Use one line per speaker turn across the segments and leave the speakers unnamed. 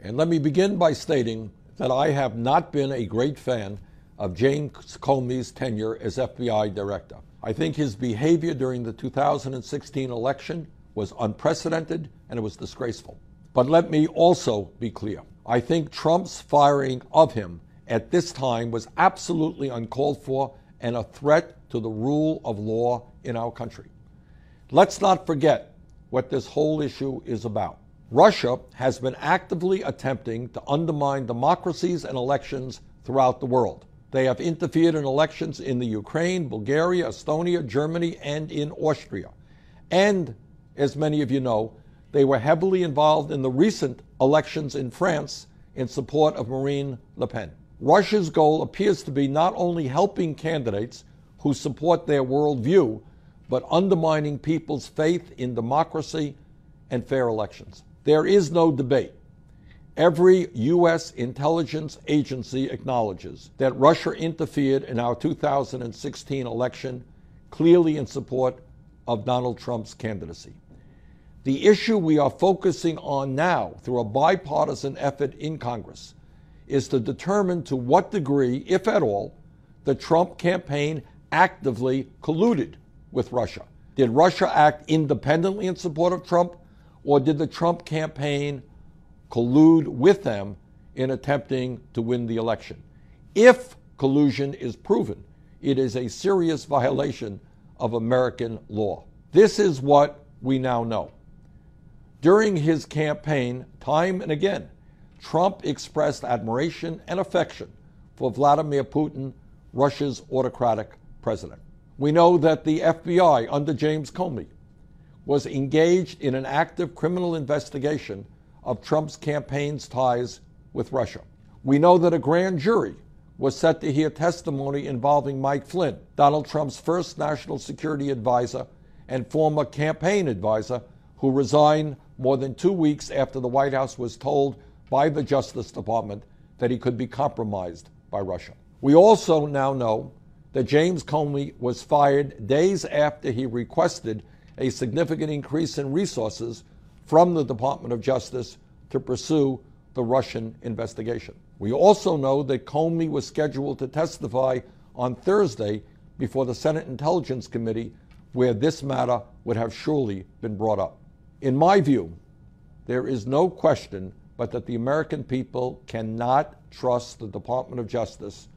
And let me begin by stating that I have not been a great fan of James Comey's tenure as FBI director. I think his behavior during the 2016 election was unprecedented and it was disgraceful. But let me also be clear. I think Trump's firing of him at this time was absolutely uncalled for and a threat to the rule of law in our country. Let's not forget what this whole issue is about. Russia has been actively attempting to undermine democracies and elections throughout the world. They have interfered in elections in the Ukraine, Bulgaria, Estonia, Germany, and in Austria. And, as many of you know, they were heavily involved in the recent elections in France in support of Marine Le Pen. Russia's goal appears to be not only helping candidates who support their worldview, but undermining people's faith in democracy and fair elections. There is no debate. Every U.S. intelligence agency acknowledges that Russia interfered in our 2016 election, clearly in support of Donald Trump's candidacy. The issue we are focusing on now, through a bipartisan effort in Congress, is to determine to what degree, if at all, the Trump campaign actively colluded with Russia. Did Russia act independently in support of Trump, or did the Trump campaign collude with them in attempting to win the election? If collusion is proven, it is a serious violation of American law. This is what we now know. During his campaign, time and again, Trump expressed admiration and affection for Vladimir Putin, Russia's autocratic president. We know that the FBI under James Comey was engaged in an active criminal investigation of Trump's campaign's ties with Russia. We know that a grand jury was set to hear testimony involving Mike Flynn, Donald Trump's first national security advisor and former campaign advisor, who resigned more than 2 weeks after the White House was told by the Justice Department that he could be compromised by Russia. We also now know that James Comey was fired days after he requested a significant increase in resources from the Department of Justice to pursue the Russian investigation. We also know that Comey was scheduled to testify on Thursday before the Senate Intelligence Committee, where this matter would have surely been brought up. In my view, there is no question but that the American people cannot trust the Department of Justice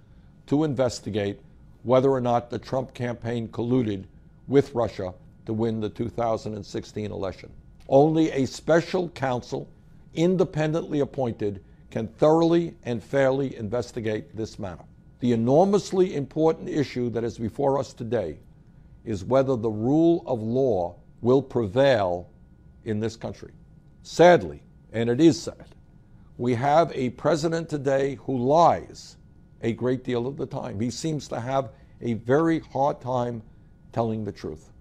to investigate whether or not the Trump campaign colluded with Russia to win the 2016 election. Only a special counsel, independently appointed, can thoroughly and fairly investigate this matter. The enormously important issue that is before us today is whether the rule of law will prevail in this country. Sadly, and it is sad, we have a president today who lies a great deal of the time. He seems to have a very hard time telling the truth.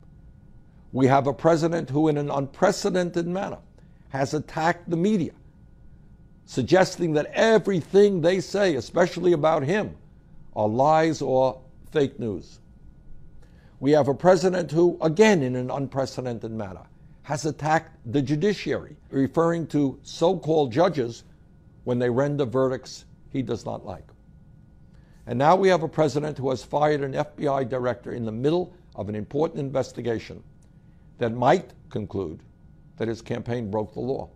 We have a president who, in an unprecedented manner, has attacked the media, suggesting that everything they say, especially about him, are lies or fake news. We have a president who, again, in an unprecedented manner, has attacked the judiciary, referring to so-called judges when they render verdicts he does not like. And now we have a president who has fired an FBI director in the middle of an important investigation that might conclude that his campaign broke the law.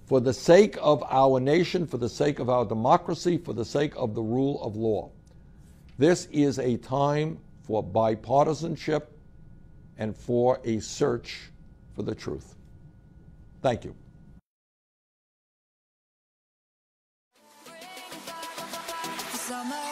For the sake of our nation, for the sake of our democracy, for the sake of the rule of law, this is a time for bipartisanship and for a search for the truth. Thank you.
Summer